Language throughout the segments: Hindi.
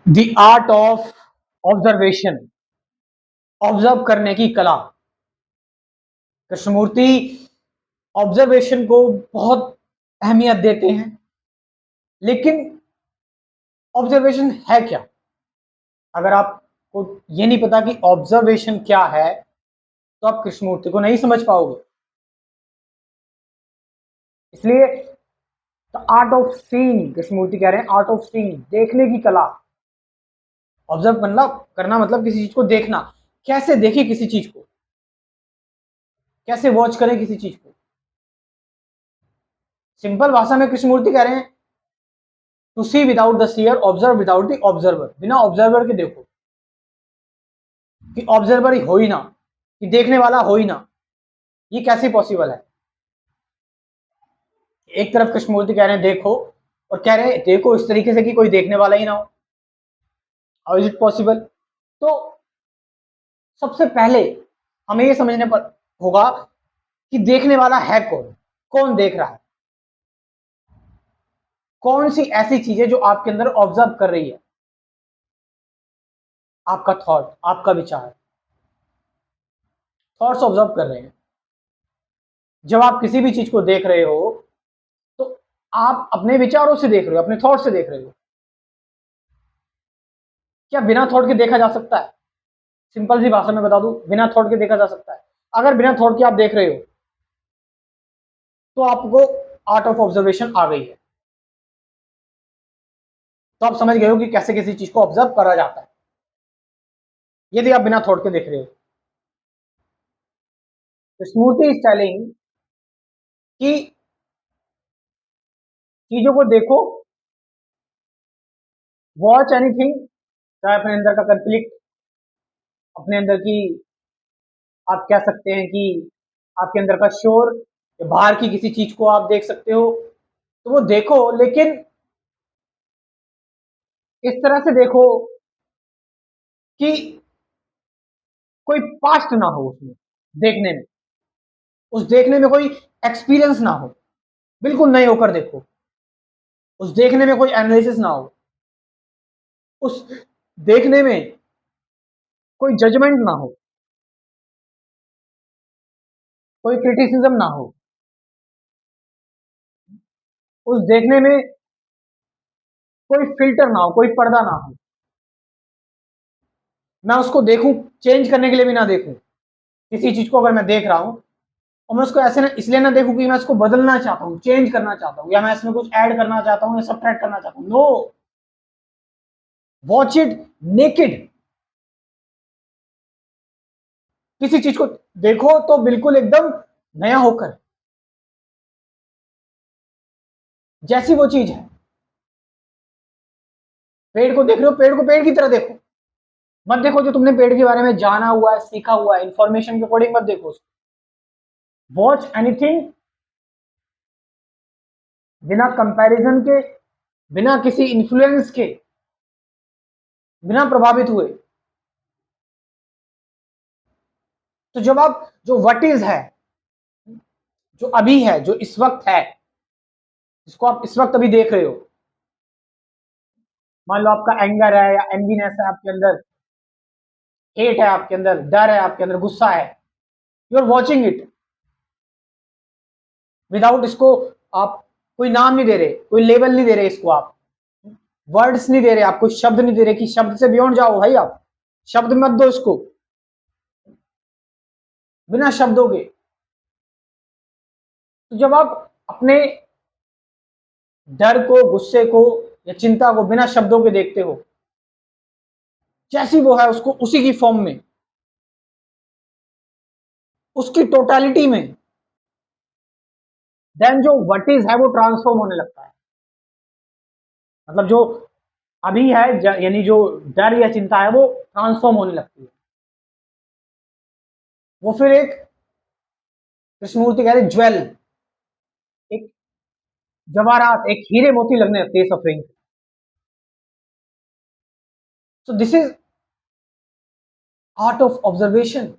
The art of observation, observe करने की कला। कृष्णमूर्ति ऑब्जर्वेशन को बहुत अहमियत देते हैं, लेकिन ऑब्जर्वेशन है क्या? अगर आपको ये नहीं पता कि ऑब्जर्वेशन क्या है, तो आप कृष्णमूर्ति को नहीं समझ पाओगे। इसलिए the art of seeing, Krishnamurti कह रहे हैं आर्ट ऑफ सीइंग, देखने की कला। ऑब्जर्व करना मतलब किसी चीज को देखना। कैसे देखें किसी चीज को, कैसे वॉच करें किसी चीज को। सिंपल भाषा में कृष्णमूर्ति कह रहे हैं to see without the seer, observe without the observer. बिना ऑब्जर्वर के देखो, कि ऑब्जर्वर ही हो ही ना, कि देखने वाला हो ही ना, ये कैसे पॉसिबल है? एक तरफ कृष्णमूर्ति कह रहे हैं देखो, और कह रहे हैं देखो इस तरीके से कि कोई देखने वाला ही ना हो। How is it possible? तो सबसे पहले हमें यह समझने पर होगा कि देखने वाला है कौन, कौन देख रहा है, कौन सी ऐसी चीजें जो आपके अंदर ऑब्जर्व कर रही है। आपका थॉट, आपका विचार, थॉट्स ऑब्जर्व कर रहे हैं। जब आप किसी भी चीज को देख रहे हो, तो आप अपने विचारों से देख रहे हो, अपने थॉट से देख रहे हो। क्या बिना थॉट के देखा जा सकता है? सिंपल सी भाषा में बता दूं, बिना थॉट के देखा जा सकता है। अगर बिना थॉट के आप देख रहे हो, तो आपको आर्ट ऑफ ऑब्जर्वेशन आ गई है। तो आप समझ गए हो कि कैसे किसी चीज को ऑब्जर्व करा जाता है, यदि आप बिना थॉट के देख रहे हो। तो स्मूर्थी इज टेलिंग कि चीजों को देखो, वॉच एनीथिंग, चाहे अपने अंदर का कंफ्लिक्ट, अपने अंदर की, आप कह सकते हैं कि आपके अंदर का शोर, या बाहर की किसी चीज को आप देख सकते हो, तो वो देखो, लेकिन इस तरह से देखो कि कोई पास्ट ना हो उसमें, देखने में, उस देखने में कोई एक्सपीरियंस ना हो, बिल्कुल नए होकर देखो। उस देखने में कोई एनालिसिस ना हो, उस देखने में कोई जजमेंट ना हो, कोई क्रिटिसिज्म ना हो, उस देखने में कोई फिल्टर ना हो, कोई पर्दा ना हो। मैं उसको देखूं, चेंज करने के लिए भी ना देखूं। किसी चीज को अगर मैं देख रहा हूं, और मैं उसको ऐसे ना इसलिए ना देखूं कि मैं इसको बदलना चाहता हूं, चेंज करना चाहता हूं, या मैं इसमें कुछ ऐड करना चाहता हूं, या सब्ट्रैक्ट करना चाहता हूं। No, watch it naked. किसी चीज को देखो तो बिल्कुल एकदम नया होकर, जैसी वो चीज है। पेड़ को देख रहे हो, पेड़ को पेड़ की तरह देखो। मत देखो जो तुमने पेड़ के बारे में जाना हुआ है, सीखा हुआ है, इंफॉर्मेशन के अकॉर्डिंग मत देखो उसको। वॉच एनीथिंग बिना कंपैरिजन के, बिना किसी इन्फ्लुएंस के, बिना प्रभावित हुए। तो जब आप जो व्हाट इज है, जो अभी है, जो इस वक्त है, जिसको आप इस वक्त अभी देख रहे हो, मान लो आपका एंगर है, या एनवीनेस है आपके अंदर, हेट है आपके अंदर, डर है आपके अंदर, गुस्सा है, you are watching it without इसको, आप कोई नाम नहीं दे रहे, कोई लेबल नहीं दे रहे इसको, आप वर्ड्स नहीं दे रहे, आप कोई शब्द नहीं दे रहे कि शब्द से बियॉन्ड जाओ भाई, आप शब्द मत दो इसको, बिना शब्दों के। तो जब आप अपने डर को, गुस्से को, या चिंता को बिना शब्दों के देखते हो, जैसी वो है उसको उसी की फॉर्म में, उसकी टोटालिटी में, देन जो व्हाट इज है वो ट्रांसफॉर्म होने लगता है। मतलब जो अभी है, यानी जो डर या चिंता है, वो ट्रांसफॉर्म होने लगती है। वो फिर एक, कृष्णमूर्ति कह रहे ज्वेल, एक जवाहरात, एक हीरे मोती लगने लगते हैं suffering. So this is art of observation.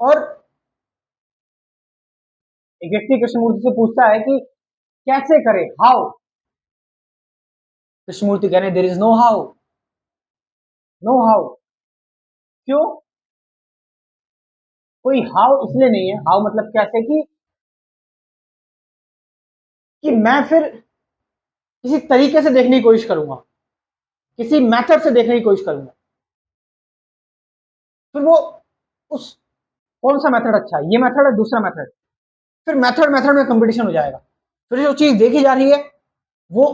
और एक व्यक्ति कृष्णमूर्ति से पूछता है कि कैसे करे, हाउ, कृष्णमूर्ति कह रहे हैं there is no how, no how. क्यों? कोई हाउ इसलिए नहीं है, हाउ मतलब कैसे कि मैं फिर किसी तरीके से देखने की कोशिश करूंगा, किसी मेथड से देखने की कोशिश करूंगा, फिर वो उस कौन सा मेथड अच्छा है, ये मेथड है दूसरा मेथड, फिर मेथड मेथड में कंपटीशन हो जाएगा। फिर जो चीज देखी जा रही है वो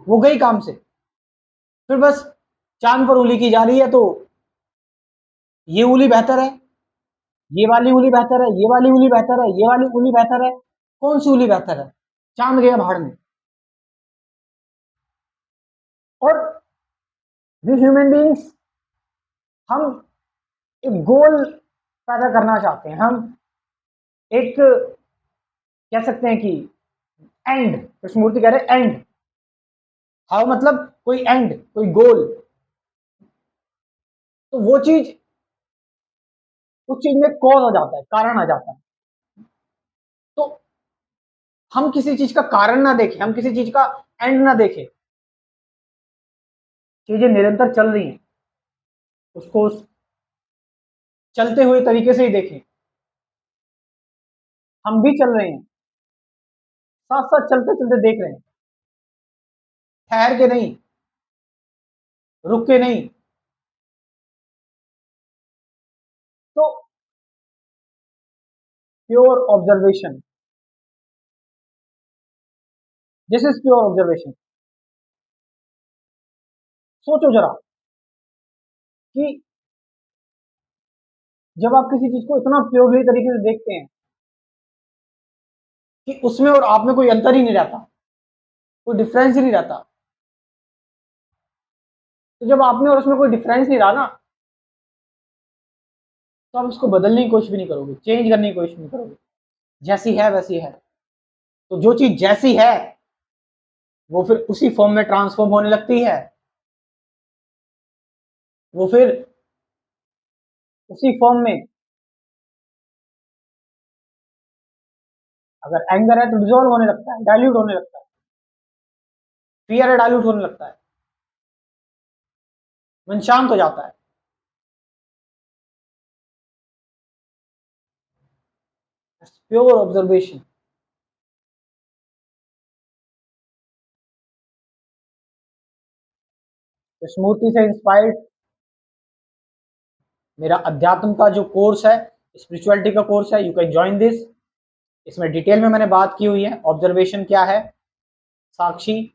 वो गई काम से, फिर बस चांद पर उंगली की जा रही है, तो ये उंगली बेहतर है, ये वाली उंगली बेहतर है, ये वाली उंगली बेहतर है, ये वाली उंगली बेहतर है, कौन सी उंगली बेहतर है? चांद गया भाड़ में। और वी ह्यूमन बींग्स, हम एक गोल पैदा करना चाहते हैं, हम एक कह सकते हैं कि एंड, कृष्णमूर्ति कह रहे एंड, हाउ मतलब कोई एंड, कोई गोल, तो वो चीज, उस चीज में कॉज आ जाता है, कारण आ जाता है। तो हम किसी चीज का कारण ना देखें, हम किसी चीज का एंड ना देखें, चीजें निरंतर चल रही हैं, उसको उस चलते हुए तरीके से ही देखें। हम भी चल रहे हैं, साथ साथ चलते चलते देख रहे हैं, ठहर के नहीं, रुक के नहीं। तो pure observation, this is pure observation. सोचो जरा कि जब आप किसी चीज को इतना प्योरली तरीके से देखते हैं कि उसमें और आप में कोई अंतर ही नहीं रहता, कोई डिफरेंस ही नहीं रहता, तो जब आप में और उसमें कोई डिफरेंस नहीं रहा ना, तो आप उसको बदलने की कोशिश भी नहीं करोगे, चेंज करने की कोशिश नहीं करोगे, जैसी है वैसी है। तो जो चीज जैसी है वो फिर उसी फॉर्म में ट्रांसफॉर्म होने लगती है, वो फिर उसी फॉर्म में, अगर एंगर है तो डिजोल्व होने लगता है, डाइल्यूट होने लगता है, फियर है डाइल्यूट होने लगता है, मन शांत हो जाता है। Pure observation. स्मूर्ति से इंस्पायर्ड मेरा अध्यात्म का जो कोर्स है, स्पिरिचुअलिटी का कोर्स है, यू कैन ज्वाइन दिस। इसमें डिटेल में मैंने बात की हुई है, ऑब्जर्वेशन क्या है, साक्षी,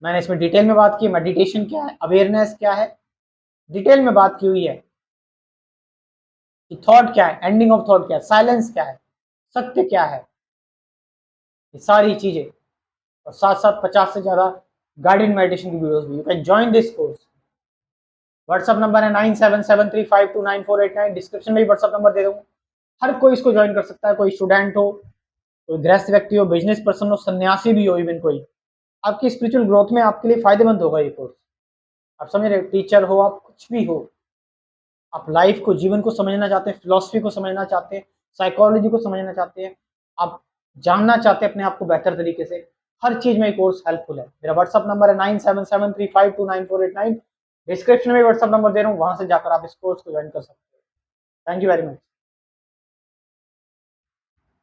मैंने इसमें डिटेल में बात की, मेडिटेशन क्या है, अवेयरनेस क्या है, डिटेल में बात की हुई है कि थॉट क्या है, एंडिंग ऑफ थॉट क्या है, साइलेंस क्या है, सत्य क्या है, ये सारी चीजें, और साथ साथ 50 से ज्यादा गाइडेड मेडिटेशन की वीडियोस भी। You can join this course. WhatsApp number है 9773529489, डिस्क्रिप्शन में भी व्हाट्सअप नंबर दे दूंगा। हर कोई इसको ज्वाइन कर सकता है, कोई स्टूडेंट हो, कोई गृहस्थ व्यक्ति हो, बिजनेस पर्सन हो, सन्यासी भी हो, इवन कोई, आपकी स्पिरिचुअल ग्रोथ में आपके लिए फायदेमंद होगा ये कोर्स। आप समझ रहे हो, टीचर हो आप, कुछ भी हो, आप लाइफ को, जीवन को समझना चाहते हैं, फिलॉसफी को समझना चाहते हैं, साइकोलॉजी को समझना चाहते हैं, आप जानना चाहते हैं अपने आप को बेहतर तरीके से, हर चीज में ये कोर्स हेल्पफुल है। मेरा व्हाट्सअप नंबर है 9773529489, डिस्क्रिप्शन में व्हाट्सअप नंबर दे रहा हूँ, वहां से जाकर आप इस कोर्स को ज्वाइन कर सकते हैं। Thank you very much.